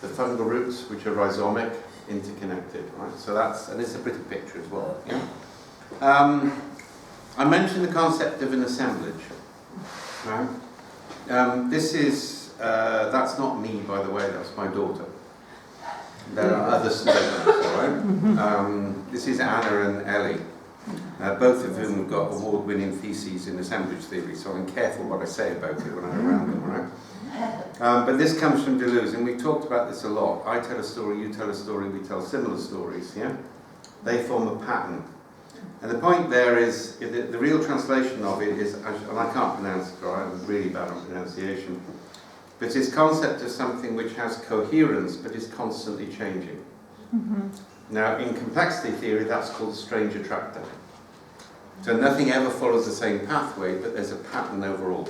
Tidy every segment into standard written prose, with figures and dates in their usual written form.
the fungal roots, which are rhizomic, interconnected, right? So that's, and it's a pretty picture as well. Yeah? I mentioned the concept of an assemblage. Right? This is, that's not me, by the way, that's my daughter. There are other Snowdens, all right? This is Anna and Ellie, both of whom have got award-winning theses in assemblage theory, so I'm careful what I say about it when I'm around them, right? But this comes from Deleuze, and we've talked about this a lot. I tell a story, you tell a story, we tell similar stories, yeah? They form a pattern. And the point there is, the real translation of it is, and I can't pronounce it, right? I'm really bad on pronunciation, but it's this concept of something which has coherence, but is constantly changing. Now, in complexity theory, that's called strange attractor. So nothing ever follows the same pathway, but there's a pattern overall.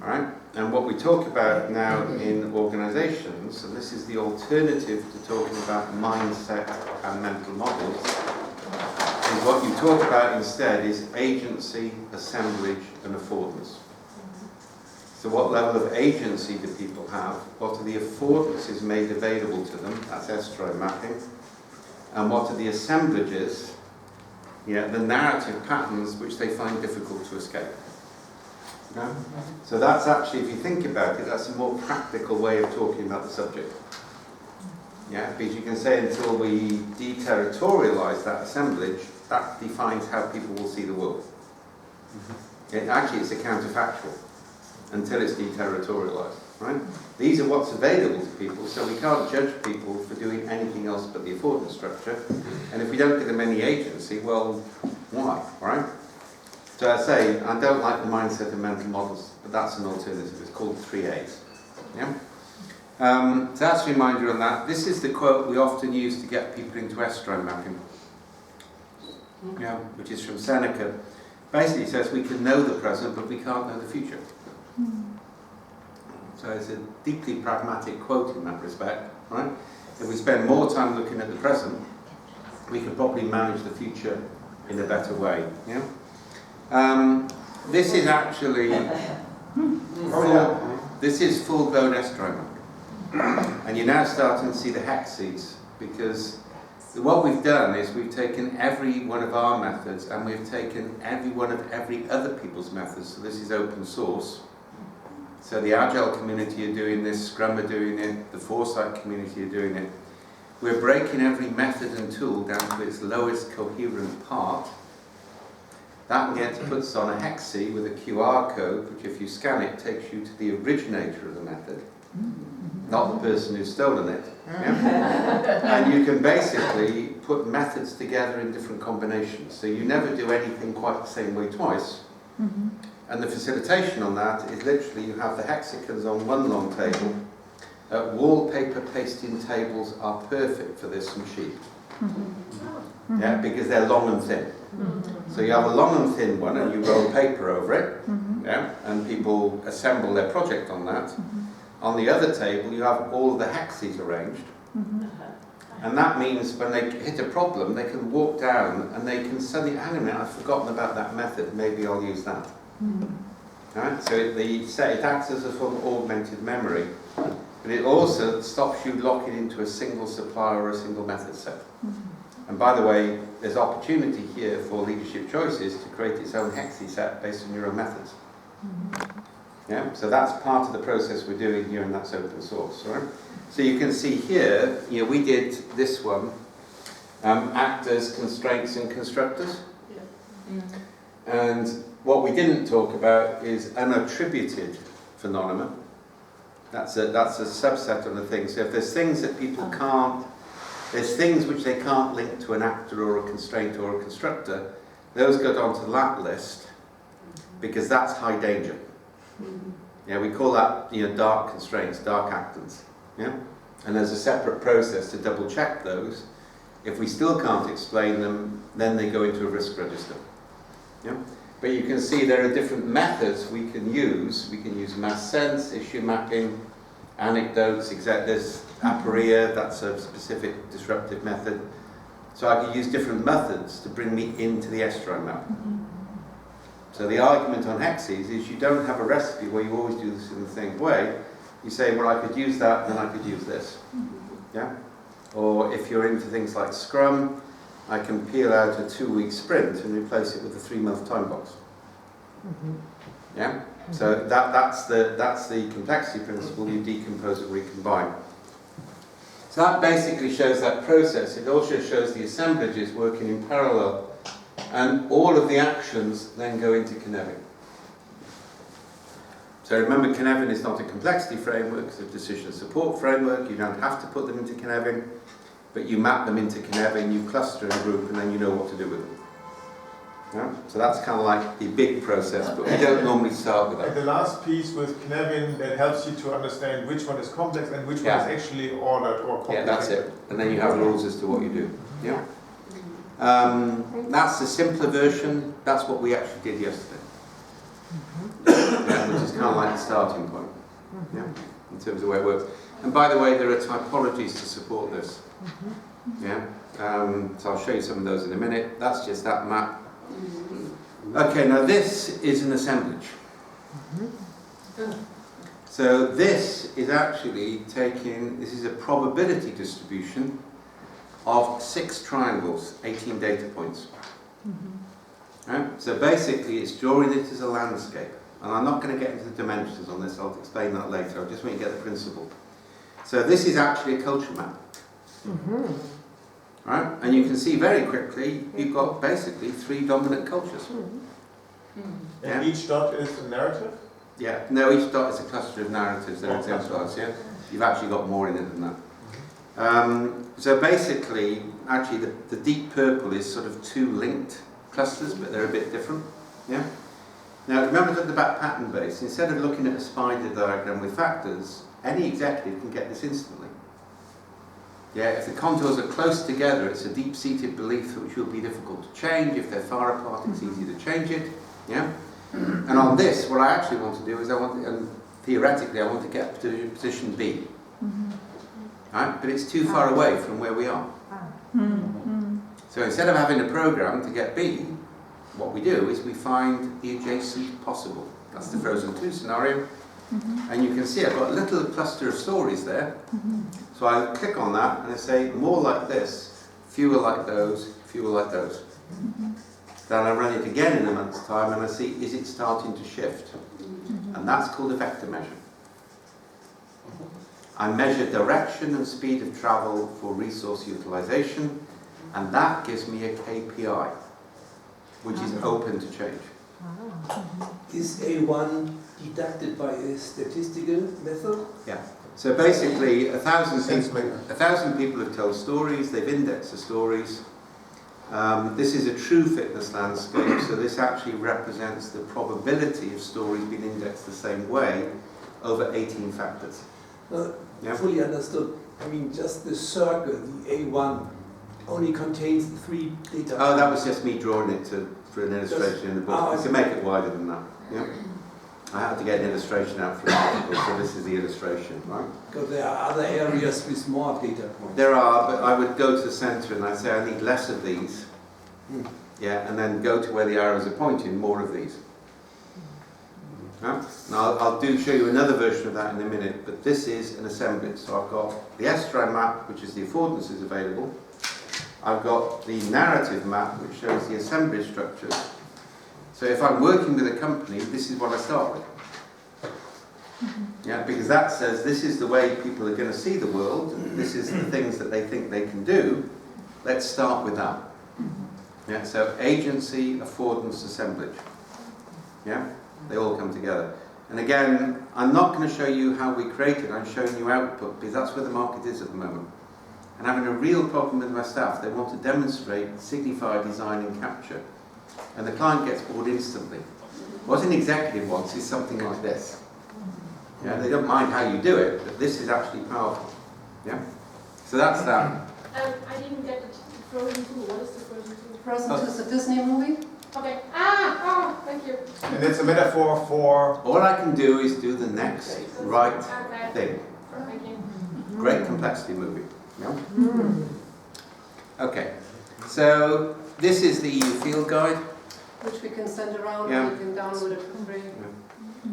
All right? And what we talk about now in organizations, and this is the alternative to talking about mindset and mental models, is what you talk about instead is agency, assemblage, and affordance. So what level of agency do people have? What are the affordances made available to them? That's S-drive mapping. And what are the assemblages? Yeah, the narrative patterns which they find difficult to escape. Yeah? So that's actually, if you think about it, that's a more practical way of talking about the subject. Yeah, because you can say until we deterritorialize that assemblage, that defines how people will see the world. Actually, it's a counterfactual until it's deterritorialized, right? These are what's available to people, so we can't judge people for doing anything else but the affordance structure. And if we don't give them any agency, well, why, right? So I say, I don't like the mindset of mental models, but that's an alternative. It's called 3As. Yeah? So that's a reminder on that. This is the quote we often use to get people into S-drive mapping, yeah, which is from Seneca. Basically it says we can know the present, but we can't know the future. So it's a deeply pragmatic quote in that respect, right? If we spend more time looking at the present, we can probably manage the future in a better way. Yeah? This is actually this is full-blown S-drive mapping, and you're now starting to see the hexes, because what we've done is we've taken every one of our methods and we've taken every one of every other people's methods. So this is open source. So the Agile community are doing this, Scrum are doing it, the Foresight community are doing it. We're breaking every method and tool down to its lowest coherent part. That gets puts on a hexie with a QR code, which if you scan it, takes you to the originator of the method, not the person who's stolen it. Yeah? And you can basically put methods together in different combinations. So you never do anything quite the same way twice. And the facilitation on that is literally you have the hexagons on one long table. Wallpaper pasting tables are perfect for this from sheep. Yeah, because they're long and thin. So you have a long and thin one and you roll paper over it, yeah, and people assemble their project on that. On the other table you have all of the hexes arranged. And that means when they hit a problem, they can walk down and they can suddenly, hang on a minute, I've forgotten about that method, maybe I'll use that. Right? So it acts as a form of augmented memory, but it also stops you locking into a single supplier or a single method set. And by the way, there's opportunity here for leadership choices to create its own hexie set based on your own methods. Yeah? So that's part of the process we're doing here, and that's open source. Right? So you can see here, you know, we did this one, actors, constraints and constructors. And what we didn't talk about is unattributed phenomena. That's a subset of the thing. So if there's things that people can't, there's things which they can't link to an actor or a constraint or a constructor, those go down to that list because that's high danger. Yeah, we call that, you know, dark constraints, dark actors. Yeah? And there's a separate process to double check those. If we still can't explain them, then they go into a risk register. Yeah? But you can see there are different methods we can use. We can use mass sense, issue mapping, anecdotes, there's aporia, that's a specific disruptive method. So I can use different methods to bring me into the S-drive map. So the argument on hexes is you don't have a recipe where you always do this in the same way. You say, well, I could use that, then I could use this. Yeah? Or if you're into things like Scrum, I can peel out a 2-week sprint and replace it with a 3-month time box. Yeah? So that's the complexity principle. You decompose and recombine. So that basically shows that process. It also shows the assemblages working in parallel, and all of the actions then go into Cynefin. So remember, Cynefin is not a complexity framework, it's a decision support framework. You don't have to put them into Cynefin, but you map them into Cynefin, you cluster in a group, and then you know what to do with them. Yeah? So that's kind of like the big process, but we don't normally start with that. And the last piece with Cynefin that helps you to understand which one is complex and which one is actually ordered or complicated. Yeah, that's it. And then you have rules as to what you do. Yeah. That's the simpler version. That's what we actually did yesterday. Yeah, which is kind of like the starting point. Yeah, in terms of the way it works. And by the way, there are typologies to support this. Yeah. So I'll show you some of those in a minute. That's just that map. Okay, now this is an assemblage. So this is actually this is a probability distribution of 6 triangles, 18 data points. Right? So basically it's drawing it as a landscape. And I'm not going to get into the dimensions on this, I'll explain that later. I just want you to get the principle. So this is actually a culture map. Right? And you can see very quickly you've got basically 3 dominant cultures. And each dot is a narrative? Yeah, no, each dot is a cluster of narratives that are exemplified, yeah? You've actually got more in it than that. So basically, actually the deep purple is sort of 2 linked clusters, but they're a bit different, yeah? Now remember that the back pattern base, instead of looking at a spider diagram with factors, any executive can get this instantly. Yeah, if the contours are close together, it's a deep-seated belief which will be difficult to change. If they're far apart, it's easy to change it. Yeah? And on this, what I actually want to do is theoretically, I want to get to position B. Right? But it's too far away from where we are. So instead of having a program to get B, what we do is we find the adjacent possible. That's the frozen 2 scenario. And you can see I've got a little cluster of stories there. So I click on that and I say more like this, fewer like those, fewer like those. Then I run it again in a month's time and I see, is it starting to shift? And that's called a vector measure. I measure direction and speed of travel for resource utilization, and that gives me a KPI, which is open to change. Is A1 deducted by a statistical method? Yeah. So basically, 1,000 people have told stories, they've indexed the stories. This is a true fitness landscape, so this actually represents the probability of stories being indexed the same way over 18 factors. Yeah? Fully understood. I mean, just the circle, the A1, only contains 3 data. Oh, that was just me drawing it for an illustration in the book. You can make it wider than that. Yeah? I had to get an illustration out for an article, so this is the illustration, right? Because there are other areas with more data points. There are, but I would go to the centre and I'd say I need less of these. Yeah, and then go to where the arrows are pointing, more of these. Yeah? Now I'll show you another version of that in a minute, but this is an assemblage. So I've got the S-try map, which is the affordances available. I've got the narrative map, which shows the assemblage structures. So if I'm working with a company, this is what I start with. Yeah, because that says this is the way people are going to see the world, this is the things that they think they can do. Let's start with that. Yeah, so agency, affordance, assemblage. Yeah, they all come together. And again, I'm not going to show you how we create it, I'm showing you output, because that's where the market is at the moment. And having a real problem with my staff, they want to demonstrate signifier design and capture. And the client gets bored instantly. What an executive wants is something like this. Yeah, they don't mind how you do it, but this is actually powerful. Yeah? So that's that. I didn't get it. Frozen 2. What is the Frozen 2? Frozen 2 is a Disney movie. Okay. Thank you. And it's a metaphor for... All I can do is do the next right thing. Thank you. Great complexity movie. Yeah? Okay. So this is the EU field guide. Which we can send around Yeah. and you can download it for free. Yeah.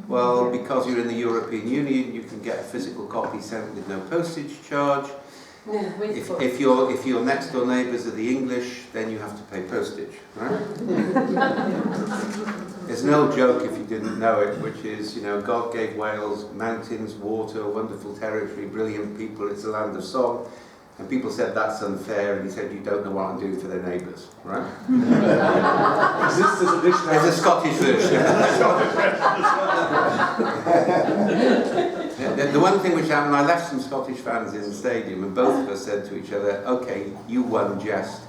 Well, because you're in the European Union, you can get a physical copy sent with no postage charge. If your next door neighbours are the English, then you have to pay postage, right? There's an old joke, if you didn't know it, which is, you know, God gave Wales mountains, water, wonderful territory, brilliant people, it's a land of song. And people said that's unfair, and he said you don't know what I'm doing for their neighbours, right? Exists as a dictionary. There's a Scottish version. The one thing which happened, I left some Scottish fans in the stadium, and both of us said to each other, okay, you won, jest,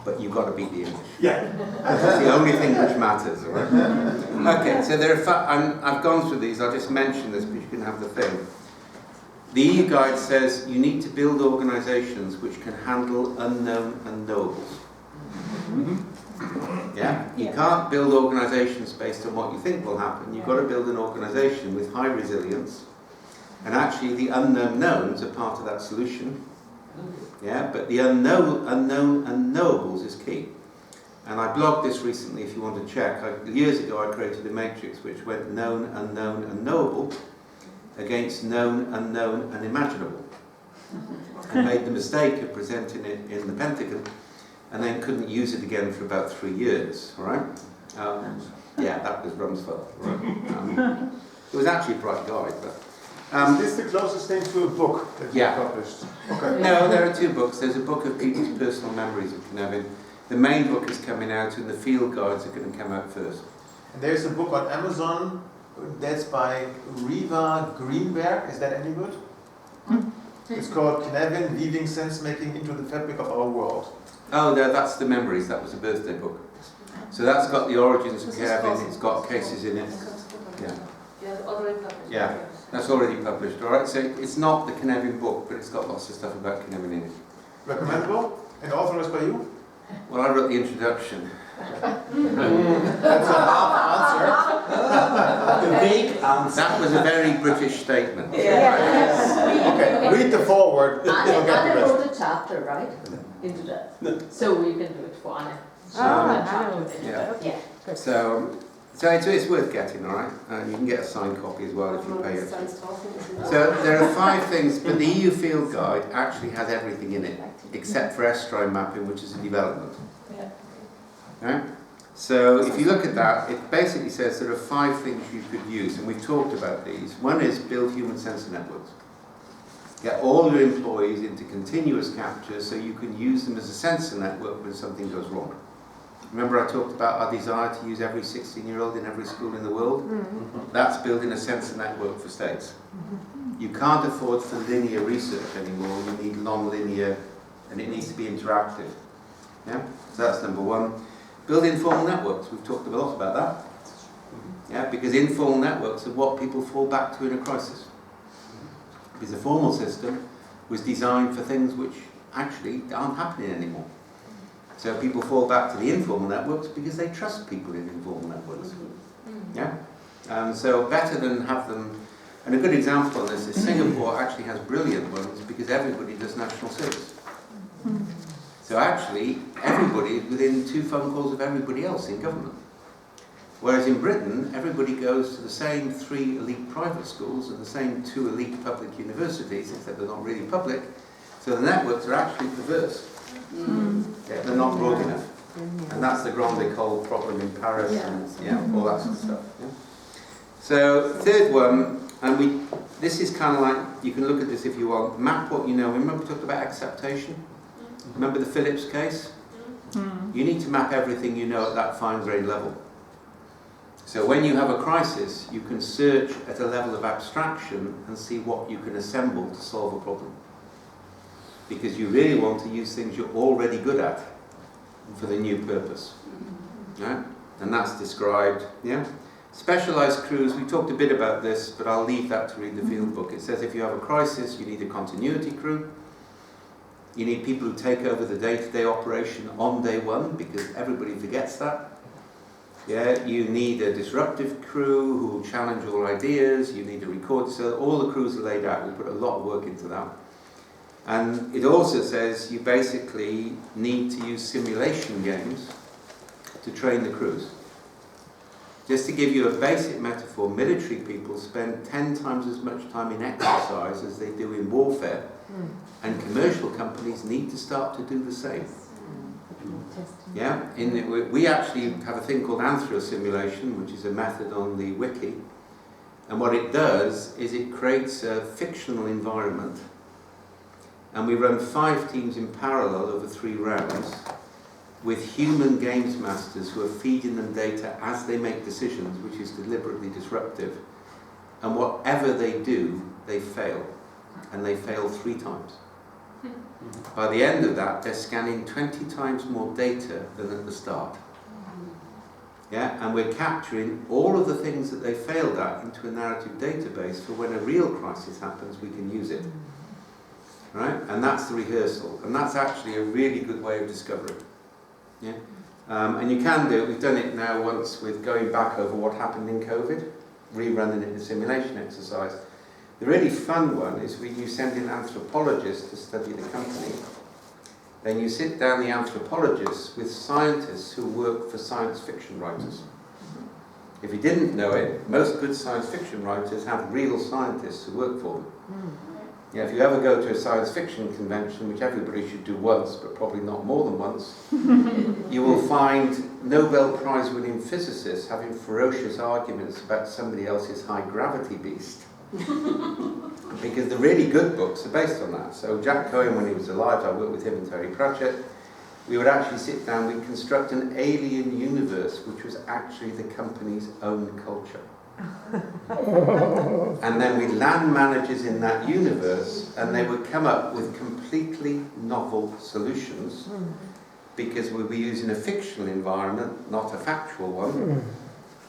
but you've got to beat the English. Yeah. That's the only thing which matters, all right? Okay, so there are I've gone through these, I'll just mention this, but you can have the thing. The EU guide says you need to build organisations which can handle unknown unknowables. Yeah? You can't build organisations based on what you think will happen. You've got to build an organisation with high resilience, and actually the unknown knowns are part of that solution. Yeah? But the unknown unknowables is key. And I blogged this recently if you want to check. Years ago I created a matrix which went known, unknown, unknowable against known, unknown, unimaginable. I made the mistake of presenting it in the Pentagon and then couldn't use it again for about 3 years, all right? Yeah, that was Rumsfeld. Right? It was actually a bright guy, but... Is this the closest thing to a book that you published? Okay. No, there are 2 books. There's a book of people's personal memories of Cynefin. The main book is coming out and the field guides are going to come out first. And there's a book on Amazon that's by Riva Greenberg. Is that any good? It's called Cynefin, Weaving Sensemaking into the Fabric of Our World. Oh, no, that's the memories. That was a birthday book. So that's got the origins of Cynefin. It's got cases in it. Yeah. Yeah, already published. Yeah, that's already published. All right. So it's not the Cynefin book, but it's got lots of stuff about Cynefin in it. Recommendable? And authorized by you? Well, I wrote the introduction. That's a half answer. A vague answer. That was a very British statement. Okay, read the forward. Anne You'll get the rest. wrote a chapter, right? Into that. So we can do it for Anne. Yeah. Yeah. So it's worth getting, all right? You can get a signed copy as well if you pay it. So there are 5 things, but the EU Field Guide actually has everything in it, except for S-Strom mapping, which is a development. Right? So if you look at that, it basically says there are 5 things you could use, and we've talked about these. One is build human sensor networks. Get all your employees into continuous capture so you can use them as a sensor network when something goes wrong. Remember I talked about our desire to use every 16-year-old in every school in the world? That's building a sensor network for states. You can't afford for linear research anymore, you need non-linear, and it needs to be interactive. Yeah? So that's number 1. Build informal networks, we've talked a lot about that. Yeah, because informal networks are what people fall back to in a crisis. Because the formal system was designed for things which actually aren't happening anymore. So people fall back to the informal networks because they trust people in informal networks. Yeah? So better than have them, and a good example of this is Singapore actually has brilliant ones because everybody does national service. So actually, everybody is within 2 phone calls of everybody else in government. Whereas in Britain, everybody goes to the same 3 elite private schools and the same 2 elite public universities, except they're not really public. So the networks are actually perverse. Yeah, they're not broad enough. And that's the Grande École problem in Paris and all that sort of stuff. Yeah? So, third one, and this is kind of like, you can look at this if you want, map what you know. Remember we talked about acceptation? Remember the Phillips case? You need to map everything you know at that fine-grained level. So when you have a crisis, you can search at a level of abstraction and see what you can assemble to solve a problem. Because you really want to use things you're already good at for the new purpose. Yeah? And that's described. Yeah? Specialised crews, we talked a bit about this, but I'll leave that to read the field book. It says if you have a crisis, you need a continuity crew. You need people who take over the day-to-day operation on day 1, because everybody forgets that. Yeah, you need a disruptive crew who will challenge all ideas. You need a recorder. So all the crews are laid out. We put a lot of work into that. And it also says you basically need to use simulation games to train the crews. Just to give you a basic metaphor, military people spend 10 times as much time in exercise as they do in warfare, and commercial companies need to start to do the same. Yeah, we actually have a thing called anthro simulation, which is a method on the wiki, and what it does is it creates a fictional environment, and we run 5 teams in parallel over 3 rounds with human games masters who are feeding them data as they make decisions, which is deliberately disruptive, and whatever they do, they fail, and they fail 3 times. By the end of that, they're scanning 20 times more data than at the start. Yeah, and we're capturing all of the things that they failed at into a narrative database for when a real crisis happens, we can use it. Right? And that's the rehearsal. And that's actually a really good way of discovery. Yeah? And you can do it. We've done it now once with going back over what happened in COVID, rerunning it in a simulation exercise. The really fun one is when you send in anthropologists to study the company, then you sit down the anthropologists with scientists who work for science fiction writers. If you didn't know it, most good science fiction writers have real scientists who work for them. Yeah, if you ever go to a science fiction convention, which everybody should do once, but probably not more than once, you will find Nobel Prize winning physicists having ferocious arguments about somebody else's high gravity beast. Because the really good books are based on that. So Jack Cohen, when he was alive, I worked with him and Terry Pratchett, we would actually sit down, we'd construct an alien universe which was actually the company's own culture. And then we'd land managers in that universe, and they would come up with completely novel solutions, because we'd be using a fictional environment, not a factual one,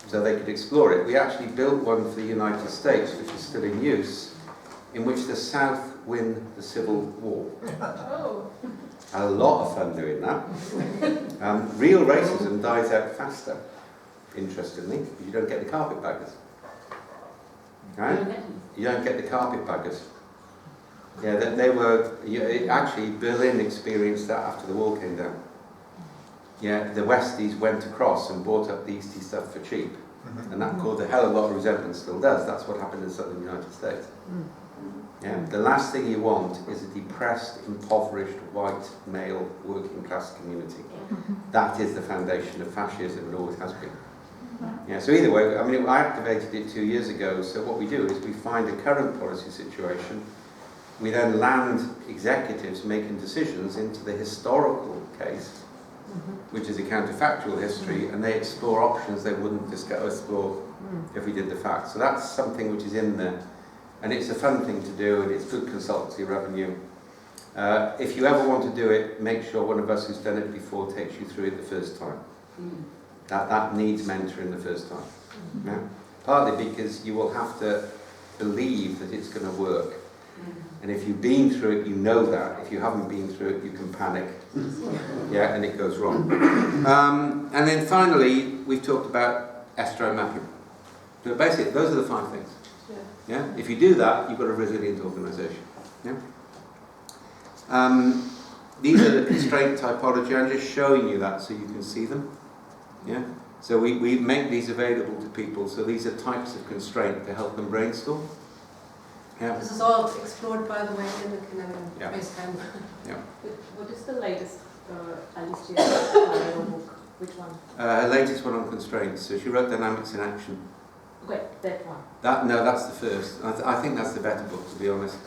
so they could explore it. We actually built one for the United States, which is still in use, in which the South win the Civil War. Oh. A lot of fun doing that. Real racism dies out faster, interestingly, because you don't get the carpetbaggers. Right? You don't get the carpetbaggers. Yeah, they were, actually Berlin experienced that after the wall came down. Yeah, the Westies went across and bought up the Eastie stuff for cheap. And that caused a hell of a lot of resentment, still does. That's what happened in the southern United States. Yeah, the last thing you want is a depressed, impoverished, white, male, working class community. That is the foundation of fascism, it always has been. Yeah, so either way, I mean, I activated it 2 years ago, so what we do is we find a current policy situation, we then land executives making decisions into the historical case, which is a counterfactual history, and they explore options they wouldn't explore if we did the facts. So that's something which is in there, and it's a fun thing to do, and it's good consultancy revenue. If you ever want to do it, make sure one of us who's done it before takes you through it the first time. That needs mentoring the first time. Yeah? Partly because you will have to believe that it's going to work. And if you've been through it, you know that. If you haven't been through it, you can panic. Yeah, and it goes wrong. And then finally, we've talked about estro mapping. So basically, those are the 5 things. Yeah? If you do that, you've got a resilient organisation. Yeah? These are the constraint typology. I'm just showing you that so you can see them. Yeah? So we make these available to people. So these are types of constraint to help them brainstorm. Yeah. This is all explored, by the way, in the Cynefin Basecamp. Yeah. What is the latest Alicia book? Which one? Her latest one on constraints. So she wrote Dynamics in Action. Okay, that one. No, that's the first. I think that's the better book, to be honest.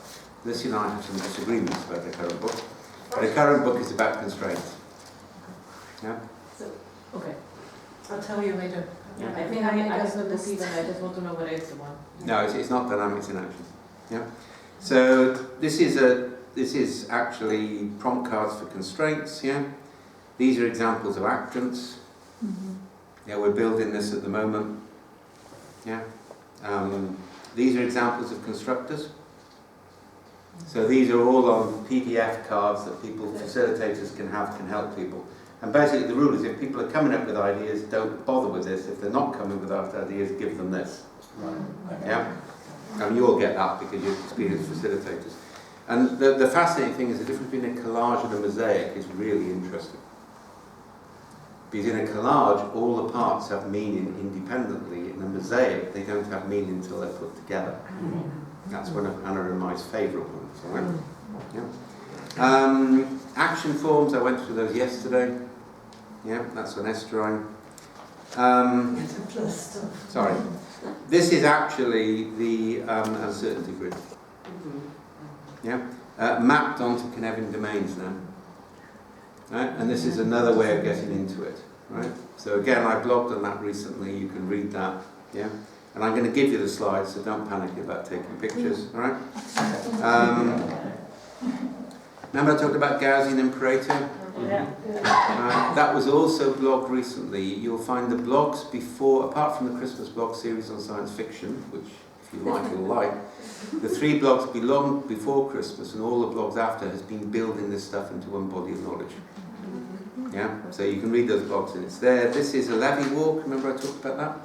Lucy and I have some disagreements about the current book. But the current book is about constraints. Yeah. So, okay. I'll tell you later. Yeah, I think I have the book even. I just want to know whether it's the one. No, it's not Dynamics in Action. Yeah. So this is actually prompt cards for constraints. Yeah. These are examples of actants. Yeah, we're building this at the moment. Yeah. These are examples of constructors. So these are all on PDF cards that facilitators can help people. And basically the rule is if people are coming up with ideas, don't bother with this. If they're not coming with ideas, give them this. Right. Yeah? And you all get that because you're experienced facilitators. And the fascinating thing is the difference between a collage and a mosaic is really interesting. Because in a collage, all the parts have meaning independently. In a mosaic, they don't have meaning until they're put together. That's one of Anna and my favourite ones. Right? Yeah. Action forms, I went through those yesterday. Yeah, that's an S drawing. Sorry. This is actually the uncertainty grid. Yeah, mapped onto Cynefin domains now. Right? And this is another way of getting into it. Right? So again, I blogged on that recently. You can read that. Yeah. And I'm going to give you the slides, so don't panic about taking pictures. All right. Remember I talked about Gaussian and Pareto? Yeah. That was also blogged recently. You'll find the blogs before, apart from the Christmas blog series on science fiction, which if you like, you'll like, the 3 blogs belong before Christmas, and all the blogs after has been building this stuff into one body of knowledge. Yeah, so you can read those blogs and it's there. This is a levee walk, remember I talked about that?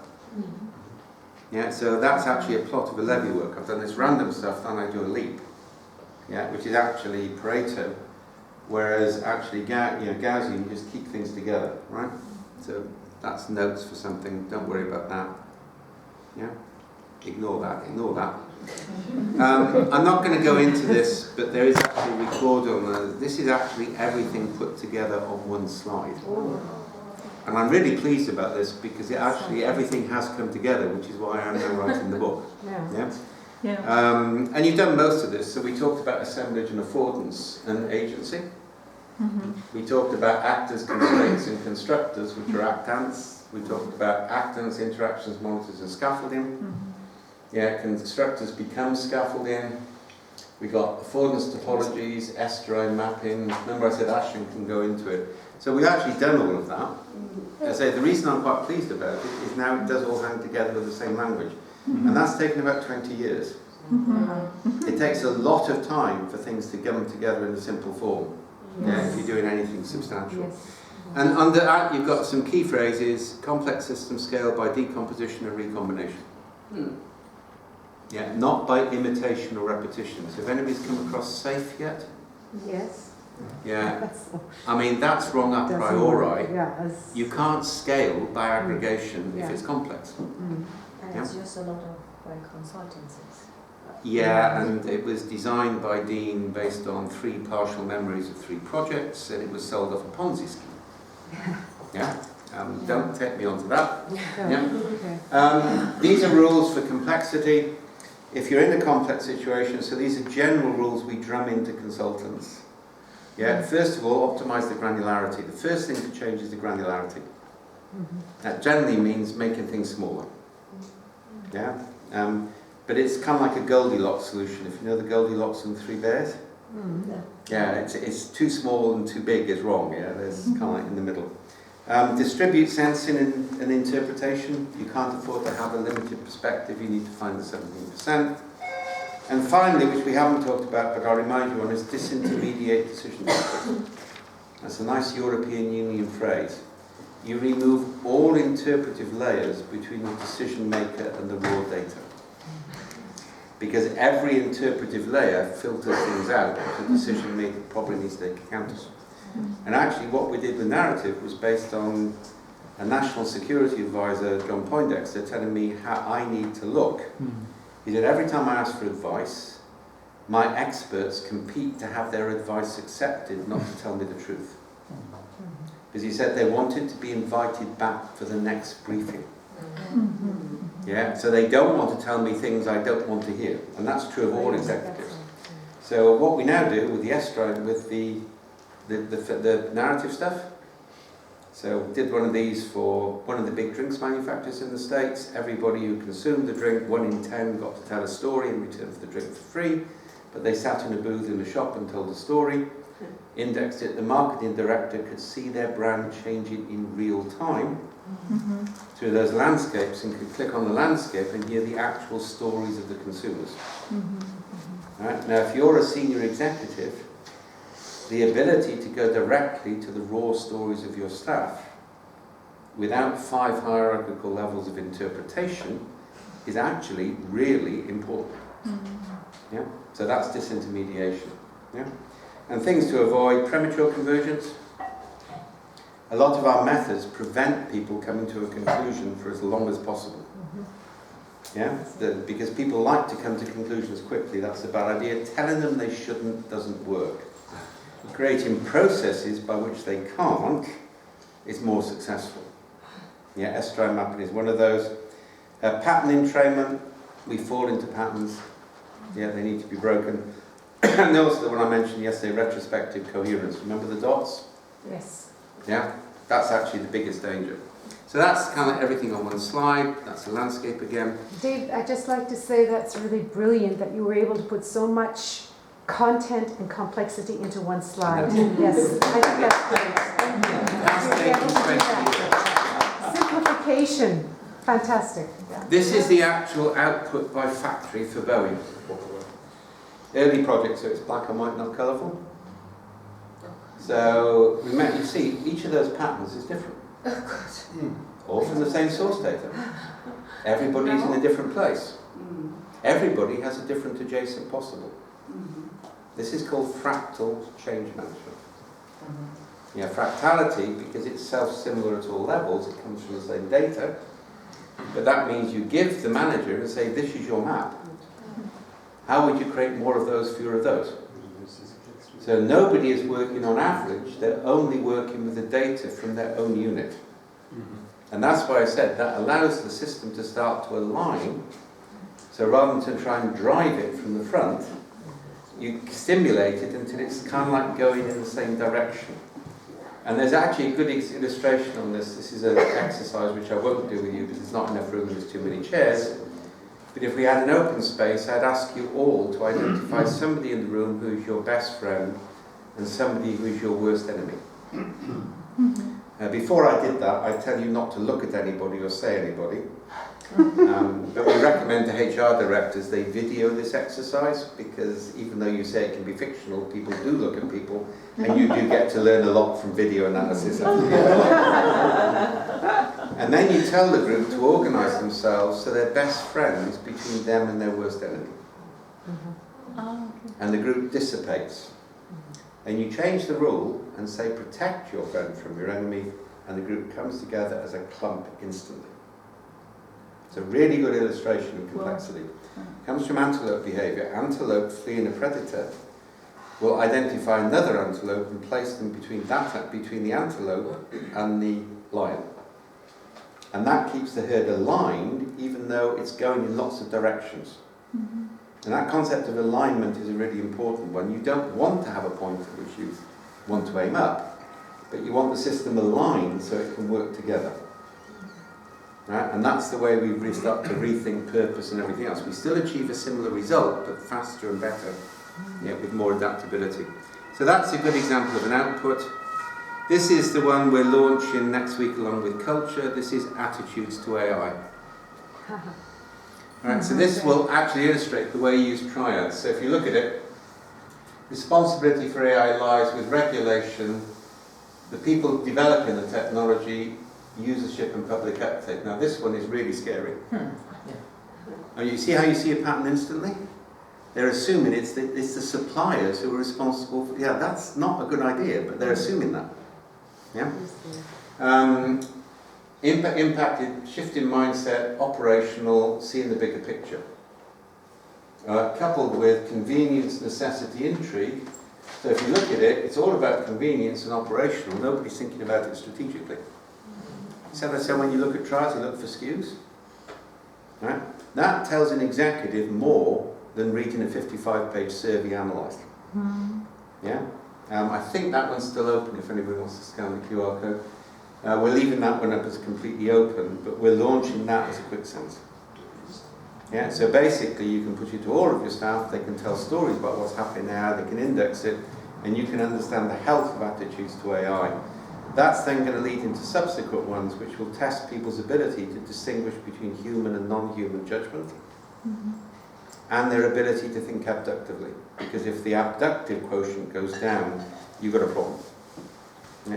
Yeah, so that's actually a plot of a levee walk. I've done this random stuff, then I do a leap. Yeah, which is actually Pareto. Whereas actually, Gaussian, you just keep things together, right? So that's notes for something. Don't worry about that. Yeah, ignore that. Ignore that. I'm not going to go into this, but there is actually a record on this. Is actually everything put together on one slide, and I'm really pleased about this because it actually everything has come together, which is why I'm now writing the book. Yeah. Yeah. And you've done most of this. So we talked about assemblage and affordance and agency. We talked about actors, constraints and constructors, which are actants. We talked about actants, interactions, monitors and scaffolding. Yeah, constructors become scaffolding. We got affordance topologies, S-drawing mapping. Remember I said Ashton can go into it. So we've actually done all of that. I say the reason I'm quite pleased about it is now it does all hang together with the same language. And that's taken about 20 years. It takes a lot of time for things to come together in a simple form, if you're doing anything substantial. And under that you've got some key phrases: complex system scale by decomposition and recombination. Yeah, not by imitation or repetition. So if anybody's come across SAFE yet? Yes. Yeah, I mean that's wrong a priori. You can't scale by aggregation if it's complex. And it's used a lot of by consultancies. Yeah, and it was designed by Dean based on 3 partial memories of 3 projects, and it was sold off a Ponzi scheme. Yeah, don't take me onto that. Yeah. These are rules for complexity. If you're in a complex situation, so these are general rules we drum into consultants. Yeah, first of all, optimize the granularity. The first thing to change is the granularity. That generally means making things smaller. Yeah, but it's kind of like a Goldilocks solution. If you know the Goldilocks and the 3 bears. Yeah, it's too small and too big is wrong. Yeah, there's kind of like in the middle. Distribute sensing and interpretation. You can't afford to have a limited perspective. You need to find the 17%. And finally, which we haven't talked about, but I'll remind you on, is disintermediate decision making. That's a nice European Union phrase. You remove all interpretive layers between the decision maker and the raw data. Because every interpretive layer filters things out that the decision maker probably needs to take account of. And actually what we did with narrative was based on a national security advisor, John Poindexter, telling me how I need to look. He said, every time I ask for advice, my experts compete to have their advice accepted, not to tell me the truth. Because he said they wanted to be invited back for the next briefing. Yeah, so they don't want to tell me things I don't want to hear. And that's true of all executives. So what we now do with the S-drive, with the narrative stuff, so we did one of these for one of the big drinks manufacturers in the States. Everybody who consumed the drink, 1 in 10, got to tell a story in return for the drink for free. But they sat in a booth in the shop and told a story, indexed it. The marketing director could see their brand changing in real time through those landscapes, and could click on the landscape and hear the actual stories of the consumers. Right? Now, if you're a senior executive, the ability to go directly to the raw stories of your staff without 5 hierarchical levels of interpretation is actually really important. Yeah? So that's disintermediation. Yeah? And things to avoid: premature convergence. a lot of our methods prevent people coming to a conclusion for as long as possible. Yeah, because people like to come to conclusions quickly. That's a bad idea. Telling them they shouldn't doesn't work. Creating processes by which they can't is more successful. Yeah, S-drive mapping is one of those. Pattern entrainment, we fall into patterns. Yeah, they need to be broken. And also the one I mentioned yesterday, retrospective coherence. Remember the dots? Yes. Yeah, that's actually the biggest danger. So that's kind of everything on one slide. That's the landscape again. Dave, I'd just like to say that's really brilliant that you were able to put so much content and complexity into one slide. Yes, I think that's great. Thank you. That's You're able to do taken 20 that. Simplification, fantastic. Yeah. This is the actual output by factory for Boeing. Early project, so it's black and white, not colourful. So you see, each of those patterns is different. All from the same source data. Everybody's in a different place. Everybody has a different adjacent possible. This is called fractal change management. Yeah, fractality, because it's self-similar at all levels, it comes from the same data, but that means you give the manager and say, this is your map. How would you create more of those, fewer of those? So nobody is working on average, they're only working with the data from their own unit. And that's why I said that allows the system to start to align. So rather than to try and drive it from the front, you stimulate it until it's kind of like going in the same direction. And there's actually a good illustration on this. This is an exercise which I won't do with you because there's not enough room, there's too many chairs. But if we had an open space, I'd ask you all to identify somebody in the room who is your best friend and somebody who is your worst enemy. Before I did that, I tell you not to look at anybody or say anybody. But we recommend to HR directors they video this exercise because even though you say it can be fictional, people do look at people and you do get to learn a lot from video analysis. And then you tell the group to organise themselves so they're best friends between them and their worst enemy. And the group dissipates. And you change the rule and say protect your friend from your enemy, and the group comes together as a clump instantly. It's a really good illustration of complexity. It comes from antelope behaviour. Antelope fleeing a predator will identify another antelope and place them between the antelope and the lion. And that keeps the herd aligned even though it's going in lots of directions. And that concept of alignment is a really important one. You don't want to have a point at which you want to aim up, but you want the system aligned so it can work together. Right? And that's the way we really start to rethink purpose and everything else. We still achieve a similar result, but faster and better, with more adaptability. So that's a good example of an output. This is the one we're launching next week along with culture. This is attitudes to AI. Right, so this will actually illustrate the way you use triads. So if you look at it, responsibility for AI lies with regulation, the people developing the technology, usership and public uptake. Now this one is really scary. And you see how you see a pattern instantly? They're assuming it's the suppliers who are responsible for, that's not a good idea, but they're assuming that. Impacted, shift in mindset, operational, seeing the bigger picture. Coupled with convenience, necessity, intrigue. So if you look at it, it's all about convenience and operational. Nobody's thinking about it strategically. So when you look at trials, you look for skews. Right? That tells an executive more than reading a 55-page survey analysed. I think that one's still open if anybody wants to scan the QR code. We're leaving that one up as completely open, but we're launching that as a quick sense. So basically you can put it to all of your staff, they can tell stories about what's happening now, they can index it, and you can understand the health of attitudes to AI. That's then going to lead into subsequent ones which will test people's ability to distinguish between human and non-human judgment, and their ability to think abductively. Because if the abductive quotient goes down, you've got a problem.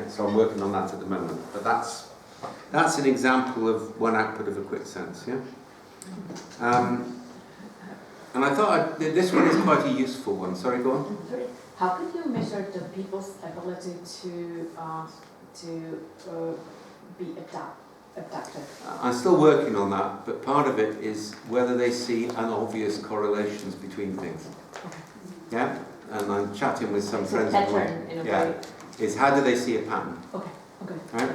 So I'm working on that at the moment. But that's an example of one output of a quick sense. And I thought this one is quite a useful one. Sorry, go on. How could you measure the people's ability to to be adapted? I'm still working on that, but part of it is whether they see unobvious correlations between things. Yeah? And I'm chatting with some It's friends a of mine. pattern in a Yeah. way. Is how do they see a pattern? Okay. Right?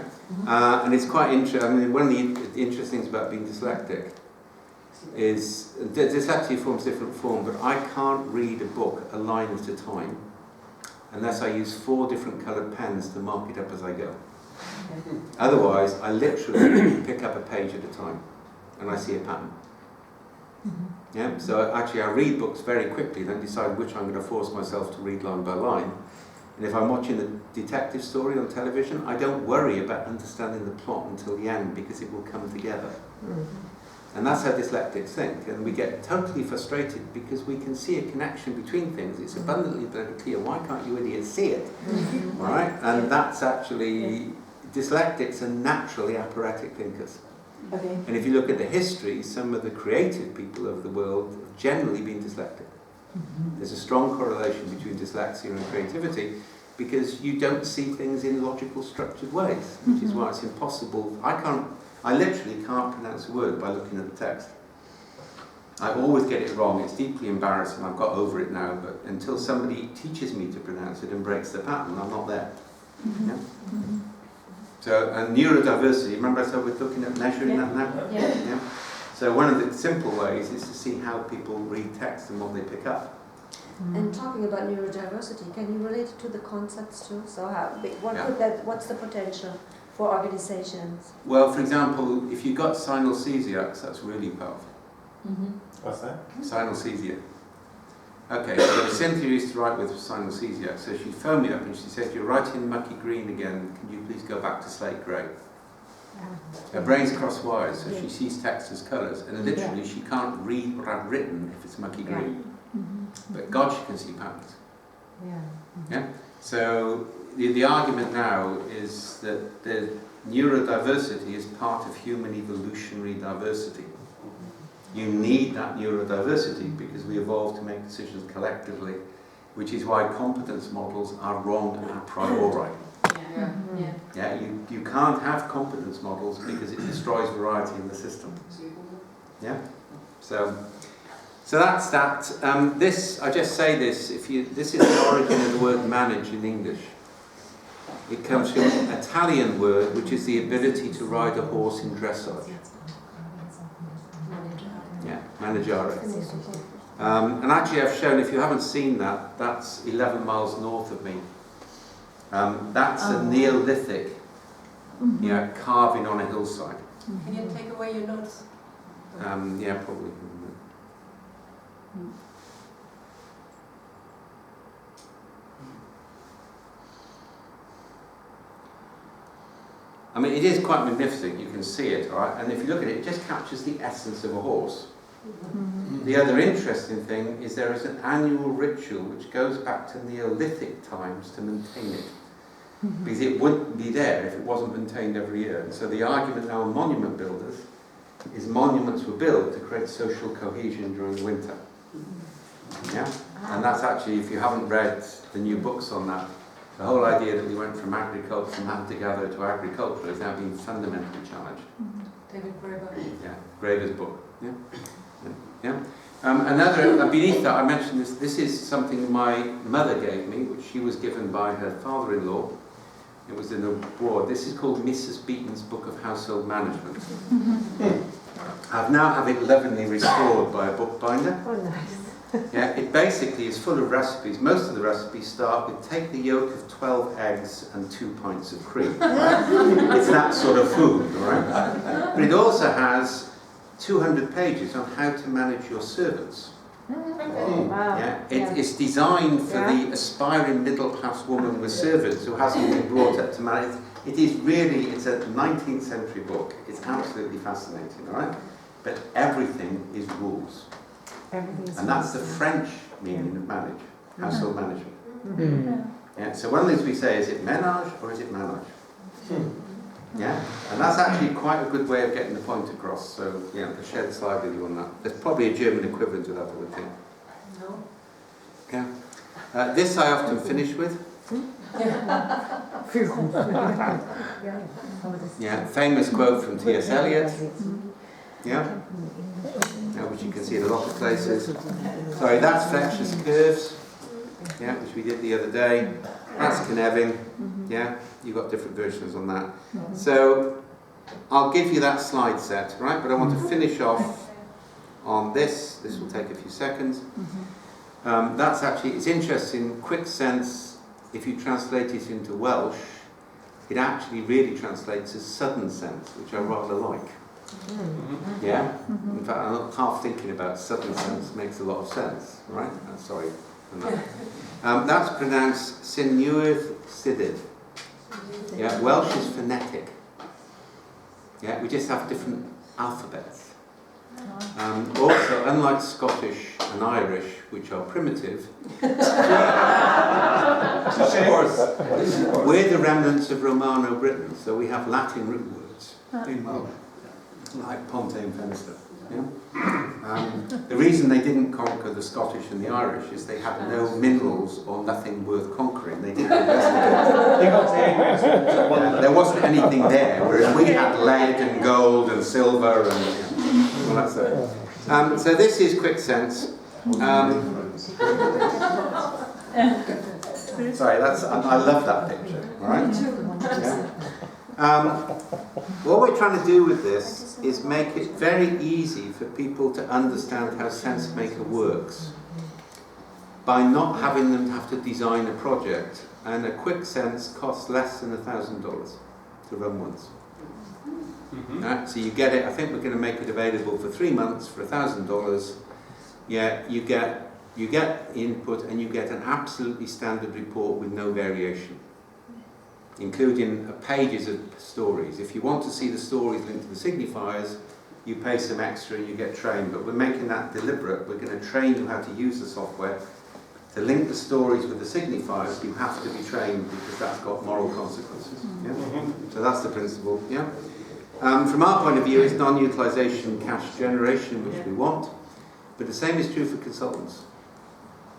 And it's quite interesting. I mean, one of the interesting things about being dyslexic is dyslexia forms different form, but I can't read a book a line at a time unless I use 4 different coloured pens to mark it up as I go. Otherwise, I literally pick up a page at a time and I see a pattern. Yeah. So actually, I read books very quickly, then decide which I'm going to force myself to read line by line. And if I'm watching a detective story on television, I don't worry about understanding the plot until the end because it will come together. And that's how dyslexics think. And we get totally frustrated because we can see a connection between things. It's abundantly very clear. Why can't you idiots see it? Right? And that's actually, dyslexics are naturally apparatic thinkers. Okay. And if you look at the history, some of the creative people of the world have generally been dyslexic. There's a strong correlation between dyslexia and creativity because you don't see things in logical, structured ways, which is why it's impossible. I literally can't pronounce a word by looking at the text. I always get it wrong. It's deeply embarrassing. I've got over it now, but until somebody teaches me to pronounce it and breaks the pattern, I'm not there. Yeah? So, and neurodiversity, remember I said we're looking at measuring that now? Yeah. So one of the simple ways is to see how people read text and what they pick up. And talking about neurodiversity, can you relate it to the concepts too? So what's the potential for organizations? Well, for example, if you've got synesthesiacs, that's really powerful. What's that? Synesthesia. Okay, so Cynthia used to write with synesthesia, so she phoned me up and she said, "You're writing mucky green again, can you please go back to slate grey?" Her brain's cross wires, so she sees text as colours, and literally she can't read what I've written if it's mucky green. But God, she can see patterns. Yeah? So the argument now is that the neurodiversity is part of human evolutionary diversity. You need that neurodiversity because we evolved to make decisions collectively, which is why competence models are wrong a priori. Yeah, you can't have competence models because it destroys variety in the system. Yeah, so that's that. I just say this. This is the origin of the word "manage" in English. It comes from an Italian word, which is the ability to ride a horse in dressage. Yeah, managare. And actually, I've shown. If you haven't seen that, that's 11 miles north of me. That's a Neolithic, carving on a hillside. Can you take away your notes? Yeah, probably. I mean, it is quite magnificent. You can see it, right? And if you look at it, it just captures the essence of a horse. The other interesting thing is there is an annual ritual which goes back to Neolithic times to maintain it. Because it wouldn't be there if it wasn't maintained every year. And so the argument now of monument builders is monuments were built to create social cohesion during the winter. Yeah? And that's actually, if you haven't read the new books on that, the whole idea that we went from agriculture, from hunter-gatherer to agriculture is now being fundamentally challenged. David Graeber. Yeah, Graeber's book. Yeah. Yeah. Beneath that, I mentioned this. This is something my mother gave me, which she was given by her father-in-law. It was in a award. This is called Mrs. Beaton's Book of Household Management. I've now have it lovingly restored by a bookbinder. Oh, nice. Yeah, it basically is full of recipes. Most of the recipes start with take the yolk of 12 eggs and 2 pints of cream. It's that sort of food, right? But it also has 200 pages on how to manage your servants. Wow. Yeah, it's designed for the aspiring middle-class woman with servants who hasn't been brought up to manage. It's a 19th century book. It's absolutely fascinating, all right? But everything is rules. And that's the French meaning of manage, household management. Yeah, so one of the things we say, is it ménage or is it manage? Yeah, and that's actually quite a good way of getting the point across. So, yeah, the shared slide with you on that. There's probably a German equivalent to that, I would think. No. Yeah. This I often finish with. Yeah, famous quote from T.S. Eliot. Yeah, which you can see in a lot of places. Sorry, that's Fletcher's curves. Yeah, which we did the other day. That's Cynefin. Yeah, you've got different versions on that. So I'll give you that slide set, right? But I want to finish off on this. This will take a few seconds. That's actually, it's interesting, quick sense, if you translate it into Welsh, it actually really translates as sudden sense, which I rather like. Yeah? In fact, I'm half thinking about sudden sense makes a lot of sense, right? I'm sorry for that. That's pronounced Cynefin Ltd. Yeah, Welsh is phonetic. Yeah, we just have different alphabets. Also, unlike Scottish and Irish, which are primitive, we're the remnants of Romano-Britain, so we have Latin root words in Welsh, like Ponte and Fenester. Yeah? The reason they didn't conquer the Scottish and the Irish is they had no minerals or nothing worth conquering. They didn't investigate. There wasn't anything there, whereas we had lead and gold and silver and all that stuff. So this is quick sense. Sorry, I love that picture. All right. Yeah. What we're trying to do with this is make it very easy for people to understand how SenseMaker works by not having them have to design a project, and a quick sense costs less than $1,000 to run once. Right, so you get it. I think we're going to make it available for 3 months for $1,000. Yeah, you get input and you get an absolutely standard report with no variation, including pages of stories. If you want to see the stories linked to the signifiers, you pay some extra and you get trained. But we're making that deliberate. We're going to train you how to use the software. To link the stories with the signifiers, you have to be trained because that's got moral consequences. Yeah? So that's the principle. Yeah. From our point of view, it's non-utilization cash generation, which we want. But the same is true for consultants.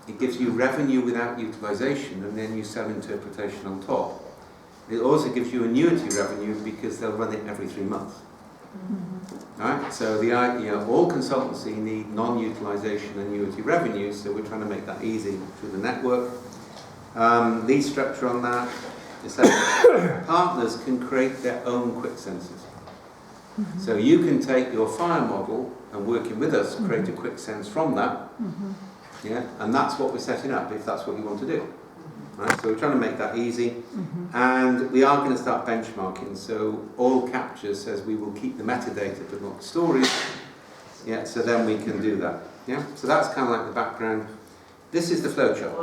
It gives you revenue without utilization, and then you sell interpretation on top. It also gives you annuity revenue because they'll run it every 3 months. Right? So all consultancy need non-utilization annuity revenue, so we're trying to make that easy through the network. Lead structure on that is that partners can create their own quick senses. So you can take your fire model and working with us, create a quick sense from that. Yeah, and that's what we're setting up if that's what you want to do. Right? So we're trying to make that easy, and we are going to start benchmarking. So all capture says we will keep the metadata but not the stories. Yeah, so then we can do that. Yeah, so that's kind of like the background. This is the flowchart.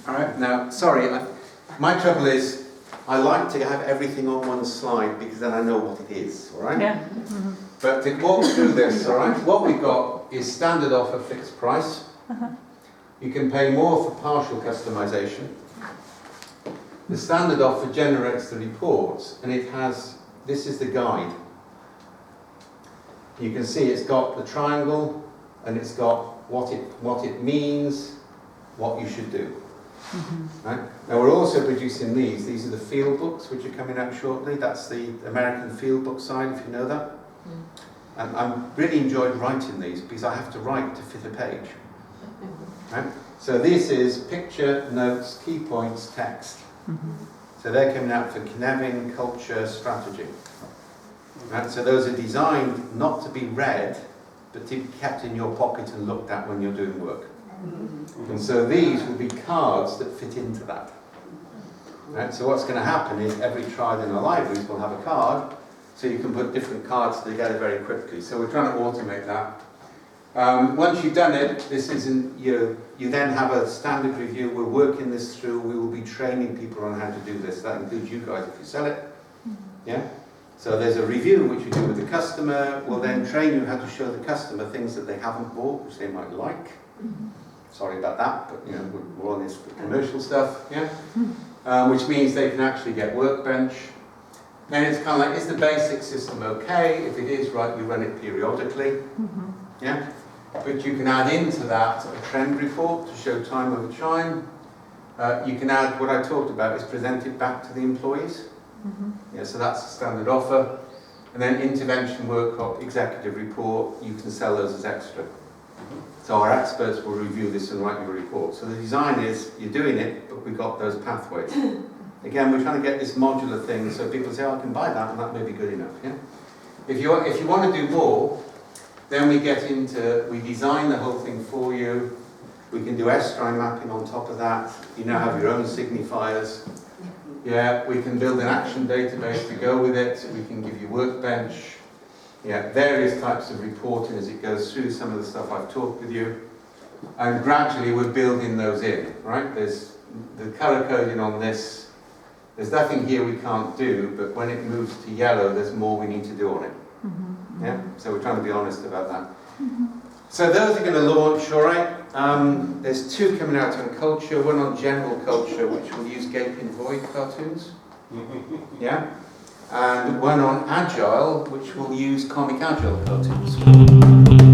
All right. Now, sorry, my trouble is I like to have everything on one slide because then I know what it is. All right. Yeah. But to walk through this, all right, what we've got is standard offer fixed price. You can pay more for partial customization. The standard offer generates the reports, and it has, this is the guide. You can see it's got the triangle, and it's got what it means, what you should do. Right? Now we're also producing these. These are the field books, which are coming out shortly. That's the American field book side, if you know that. And I really enjoyed writing these because I have to write to fit a page. Right? So this is picture, notes, key points, text. So they're coming out for Cynefin, culture, strategy. Right? So those are designed not to be read, but to be kept in your pocket and looked at when you're doing work. And so these will be cards that fit into that. Right? So what's going to happen is every trial in our libraries will have a card, so you can put different cards together very quickly. So we're trying to automate that. Once you've done it, this isn't you then have a standard review. We're working this through. We will be training people on how to do this. That includes you guys if you sell it. Yeah. So there's a review which you do with the customer. We'll then train you how to show the customer things that they haven't bought, which they might like. Sorry about that, but we're on this for commercial stuff. Yeah. Which means they can actually get Workbench. Then it's kind of like, is the basic system okay? If it is, right, you run it periodically. Yeah. But you can add into that a trend report to show time over time. You can add what I talked about is present it back to the employees. Yeah, so that's a standard offer. And then intervention workshop, executive report, you can sell those as extra. So our experts will review this and write you a report. So the design is, you're doing it, but we've got those pathways. Again, we're trying to get this modular thing so people say, oh, I can buy that and that may be good enough. Yeah? If you want to do more, then we get into, we design the whole thing for you. We can do STRI mapping on top of that. You now have your own signifiers. Yeah, we can build an action database to go with it. We can give you workbench. Yeah, various types of reporting as it goes through some of the stuff I've talked with you. And gradually we're building those in, right? There's the color coding on this. There's nothing here we can't do, but when it moves to yellow, there's more we need to do on it. Yeah, so we're trying to be honest about that. So those are going to launch, all right? There's 2 coming out on culture, one on general culture, which will use gaping void cartoons. Yeah? And one on agile, which will use comic agile cartoons.